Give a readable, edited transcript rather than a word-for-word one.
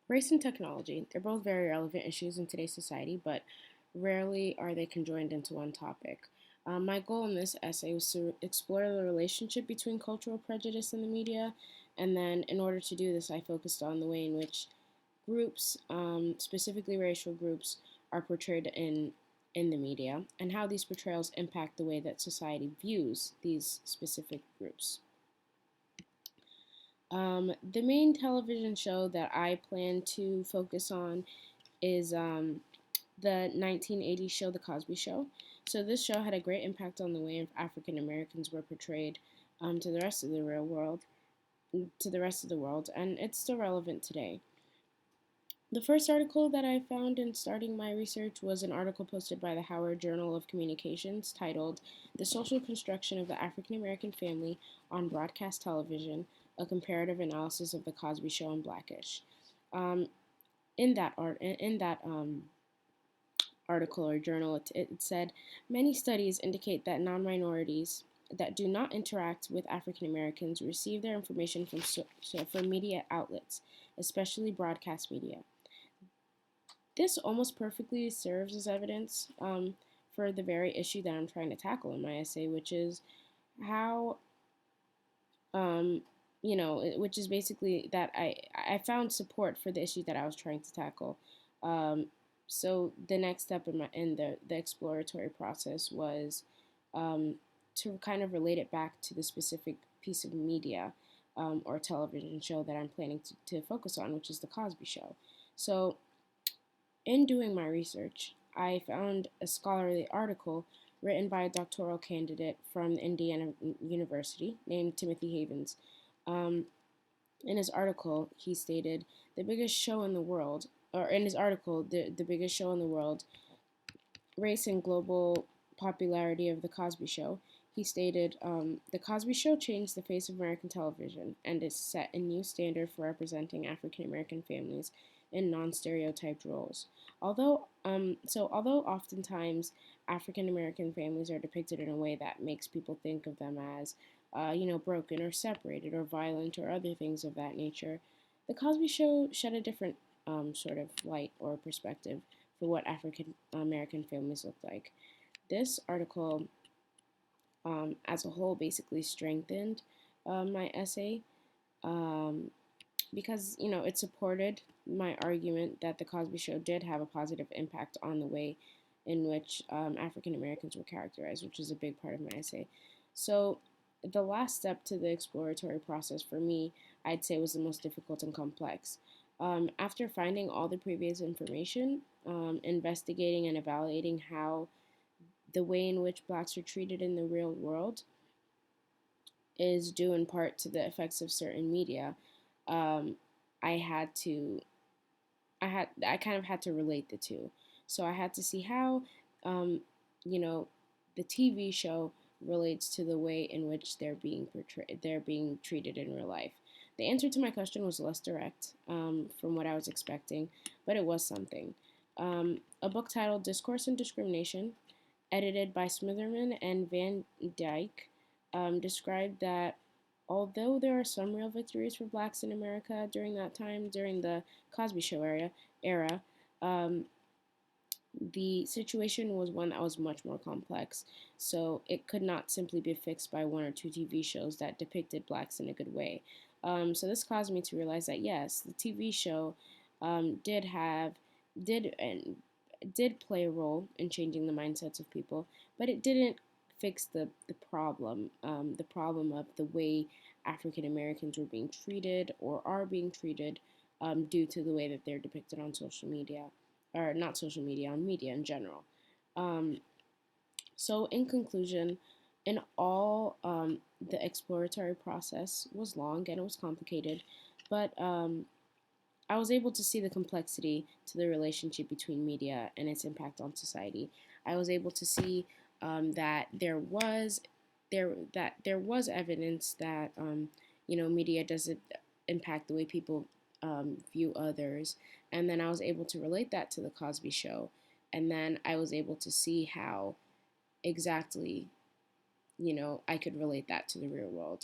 Race and technology, they're both very relevant issues in today's society, but rarely are they conjoined into one topic. My goal in this essay was to explore the relationship between cultural prejudice and the media, and then in order to do this, I focused on the way in which groups, specifically racial groups, are portrayed in the media, and how these portrayals impact the way that society views these specific groups. The main television show that I plan to focus on is the 1980s show, The Cosby Show. So this show had a great impact on the way African Americans were portrayed to the rest of the real world, to the rest of the world, and it's still relevant today. The first article that I found in starting my research was an article posted by the Howard Journal of Communications titled "The Social Construction of the African American Family on Broadcast Television: A Comparative Analysis of the Cosby Show and Blackish." Um, in that article or journal, it said many studies indicate that non-minorities that do not interact with African Americans receive their information from media outlets, especially broadcast media. This almost perfectly serves as evidence for the very issue that I'm trying to tackle in my essay, which is how, um, which is basically that I found support for the issue that I was trying to tackle. Um, so the next step in the exploratory process was um, to kind of relate it back to the specific piece of media or television show that I'm planning to focus on, which is the Cosby Show. So in doing my research, I found a scholarly article written by a doctoral candidate from Indiana University named Timothy Havens. Um, in his article, he stated the biggest show in the world, or in his article, the biggest show in the world, race and global popularity of The Cosby Show. He stated, The Cosby Show changed the face of American television and is set a new standard for representing African American families in non stereotyped roles. Although oftentimes African American families are depicted in a way that makes people think of them as, broken or separated or violent or other things of that nature, The Cosby Show shed a different sort of light or perspective for what African American families look like. This article, as a whole, basically strengthened my essay um, because it supported my argument that the Cosby Show did have a positive impact on the way in which African Americans were characterized, which is a big part of my essay. So the last step to the exploratory process for me, I'd say, was the most difficult and complex. After finding all the previous information, investigating and evaluating how the way in which blacks are treated in the real world is due in part to the effects of certain media, um, I had to I kind of had to relate the two. So I had to see how um, you know the TV show relates to the way in which they're being treated in real life. The answer to my question was less direct from what I was expecting, but it was something. A book titled Discourse and Discrimination, edited by Smitherman and Van Dyke, described that although there are some real victories for blacks in America during that time, during the Cosby Show era, um, the situation was one that was much more complex. So it could not simply be fixed by one or two TV shows that depicted blacks in a good way. So this caused me to realize that yes, the TV show did have did and did play a role in changing the mindsets of people, but it didn't fix the problem of the way African Americans were being treated or are being treated due to the way that they're depicted on social media, or not social media, on media in general. Um, so, in conclusion, in all, the exploratory process was long and it was complicated, but I was able to see the complexity to the relationship between media and its impact on society. I was able to see that there was evidence that media doesn't impact the way people view others, and then I was able to relate that to the Cosby Show, and then I was able to see how exactly I could relate that to the real world.